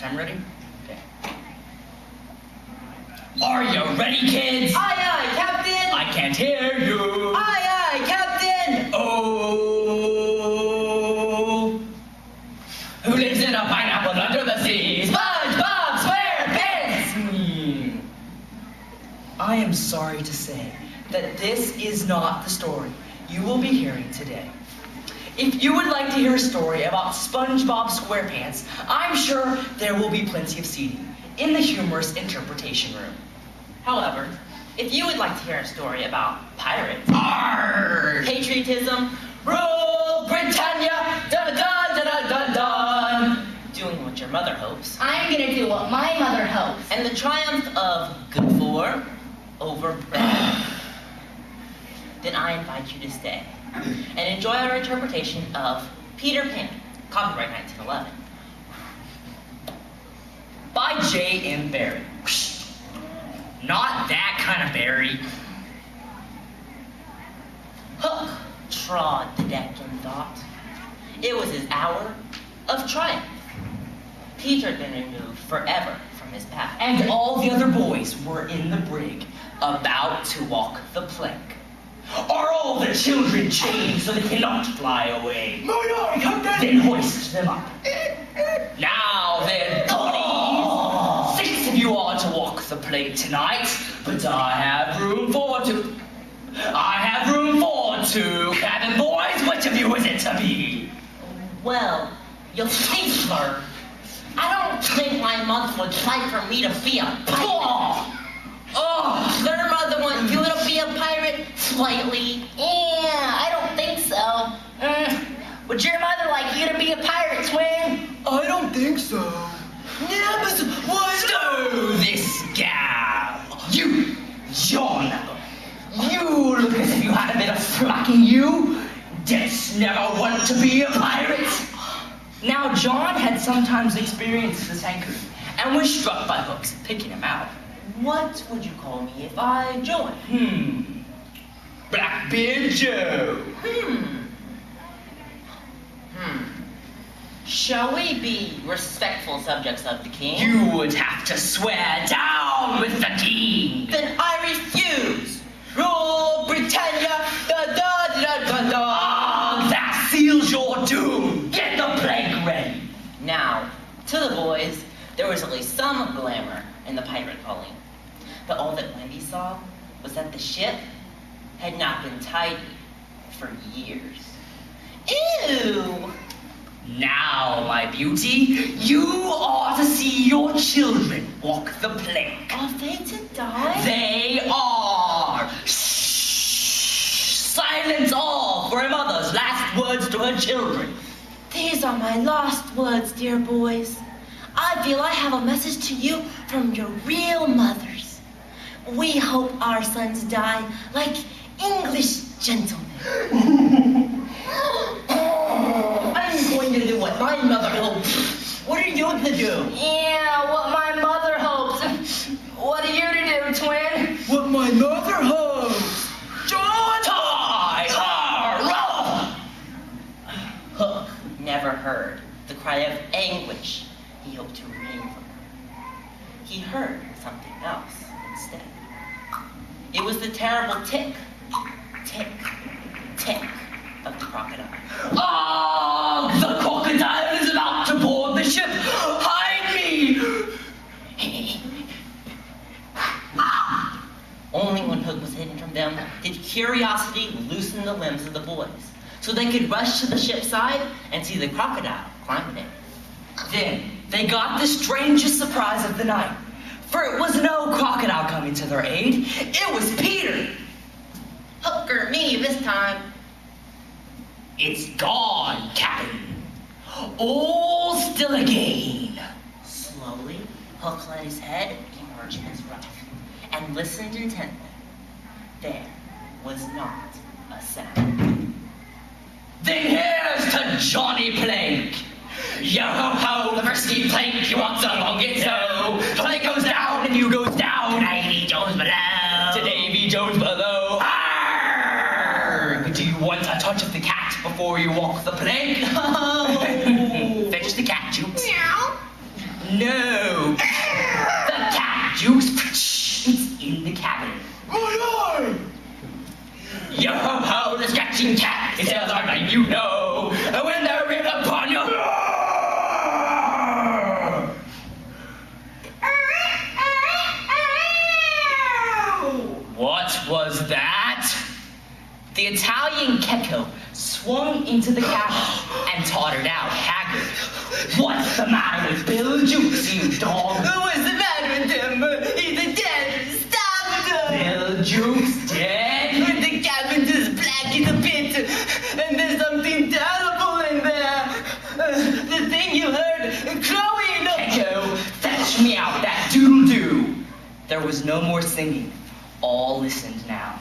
Time ready? Okay. Are you ready, kids? Aye, aye, Captain! I can't hear you. Aye, aye, Captain! Oh. Who lives in a pineapple under the sea? SpongeBob SquarePants! I am sorry to say that this is not the story you will be hearing today. If you would like to hear a story about SpongeBob SquarePants, I'm sure there will be plenty of seating in the humorous interpretation room. However, if you would like to hear a story about pirates, Arrgh! patriotism, rule Britannia, dun dun dun dun dun dun, doing what your mother hopes, I'm gonna do what my mother hopes. and the triumph of good for over bad, then I invite you to stay and enjoy our interpretation of Peter Pan, copyright 1911. By J.M. Barrie. Not that kind of Barrie. Hook trod the deck and thought it was his hour of triumph. Peter had been removed forever from his path. And all the other boys were in the brig, about to walk the plank. Are all the children chained so they cannot fly away? No, Captain! Then hoist them up. Now then, buddies, 6 of you are to walk the plank tonight, but I have room for 2. I have room for 2. Cabin boys, which of you is it to be? Well, you see, sir, I don't think my mother would like for me to be a pirate. Oh, Their mother wants you to be a pirate? Slightly. Yeah, I don't think so. Would your mother like you to be a pirate, twin? I don't think so. yeah, but what? Stow this gal. You, John. You look as if you had a bit of slack in you. Didst never want to be a pirate. Now, John had sometimes experienced the Zackary and was struck by hooks picking him out. What would you call me if I joined? Blackbeard Joe. Shall we be respectful subjects of the king? You would have to swear down with the king. Then I refuse. Rule Britannia, da da da da da. Ah, that seals your doom. Get the plank ready. Now, to the boys, there was at least some glamour in the pirate calling. But all that Wendy saw was that the ship had not been tidy for years. Ew! Now, my beauty, you are to see your children walk the plank. Are they to die? They are. Shh. Silence all for a mother's last words to her children. These are my last words, dear boys. I feel I have a message to you from your real mothers. We hope our sons die like English gentlemen. I'm going to do what my mother hopes. What are you to do? Yeah, what my mother hopes. What are you to do, twin? What my mother hopes. Hook never heard the cry of anguish he hoped to wring from her. He heard something else instead. It was the terrible tick, tick, tick of the crocodile. Ah, the crocodile is about to board the ship. Hide me. Only when Hook was hidden from them did curiosity loosen the limbs of the boys, so they could rush to the ship's side and see the crocodile climbing in. Then they got the strangest surprise of the night, for it was no crocodile coming to their aid. It was Peter. Hook or me this time. It's gone, Captain. All still again. Slowly, Hook let his head emerge from his ruff and listened intently. There was not a sound. Then here's to Johnny Plank. Yo-ho-ho, the risky plank, you want so long it so. Plank goes down and you goes down. Davy Jones below. To Davy Jones below. Arrgh! Do you want a touch of the cat before you walk the plank? No. Fetch the cat, Jukes. Meow. No, no! The cat juice, it's in the cabin. My eye! Yo ho ho, the scratching cat, it tells our like you know, when they're in upon you. What was that? The Italian gecko swung into the cabin and tottered out, haggard. What's the matter with Bill Jukes, you dog? What's the matter with him? He's dead. Stop him. Bill Jukes dead? The cabin is black as a pit, and there's something terrible in there. The thing you heard, crowing. Gecko, fetch me out that doodle-doo. There was no more singing. All listened now.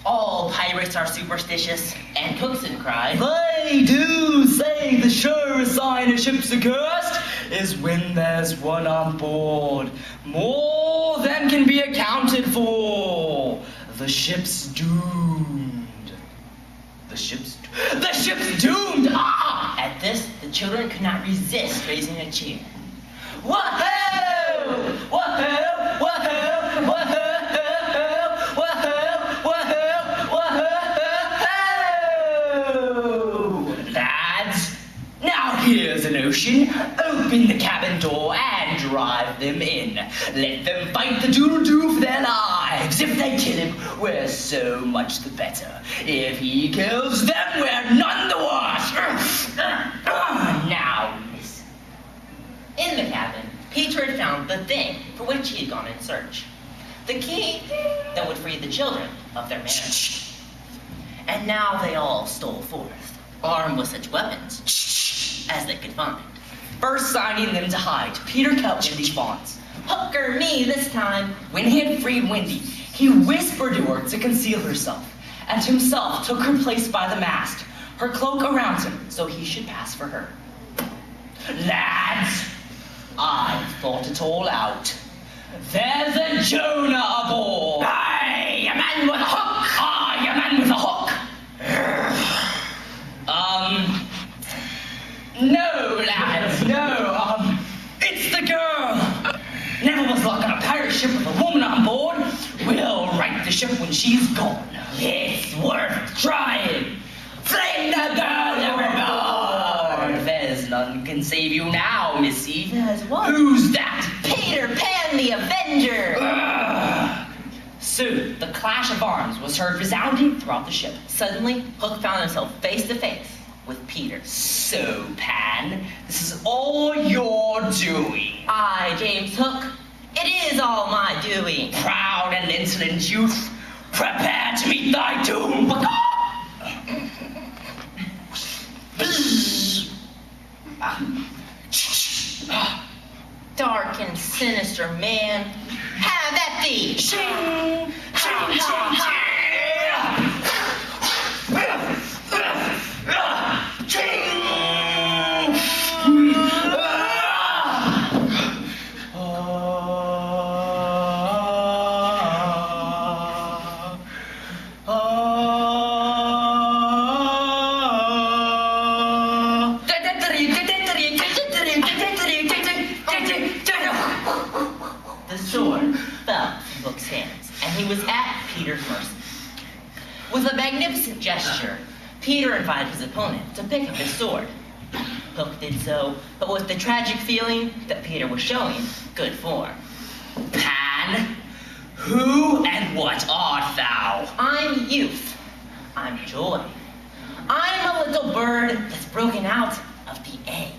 All pirates are superstitious, and Cookson cried, They do say the surest sign a ship's accursed is when there's one on board. More than can be accounted for. The ship's doomed. The ship's doomed! Ah! At this, the children could not resist raising a cheer. Whoa! Whoa! Whoa! Whoa! Lads, now here's an ocean. Open the cabin door and drive them in. Let them fight the doodle-doo for their lives. If they kill him, we're so much the better. If he kills them, we're none the worse. Now listen. In the cabin, Peter had found the thing for which he had gone in search. The key that would free the children of their marriage. And now they all stole forth, armed with such weapons as they could find. First signing them to hide, Peter cut Wendy's bonds. Hooker me this time. When he had freed Wendy, he whispered to her to conceal herself, and himself took her place by the mast, her cloak around him, so he should pass for her. Lads, I've thought it all out. There's a Jonah aboard! Aye, a man with a hook! Aye, a man with a hook! No, lads, no, it's the girl! Never was luck on a pirate ship with a woman on board. We'll right the ship when she's gone. It's worth trying. Flame the girl overboard! There's none can save you now, missy. There's one. Who's that? PeterPan the Avenger! Soon, the clash of arms was heard resounding throughout the ship. Suddenly, Hook found himself face to face with Peter. So, Pan, this is all your doing. I, James Hook, it is all my doing. Proud and insolent youth, prepare to meet thy doom. Dark and sinister man, have at thee! Ching! Ching! Ching! The sword fell from Hook's hands, and he was at Peter's mercy. With a magnificent gesture, Peter invited his opponent to pick up his sword. Hook did so, but with the tragic feeling that Peter was showing good form. Pan, who and what art thou? I'm youth. I'm joy. I'm a little bird that's broken out of the egg.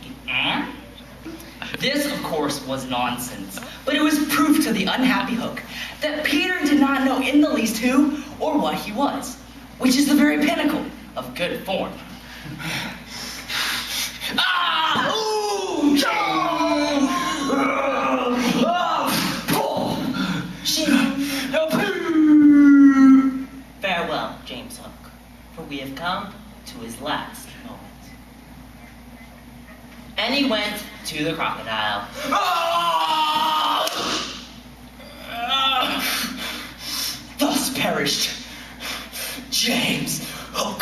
This, of course, was nonsense, but it was proof to the unhappy Hook that Peter did not know in the least who or what he was, which is the very pinnacle of good form. Ah! Ooh! Farewell, James Hook, for we have come to his last moment. And he went to the crocodile. perished. James Hook.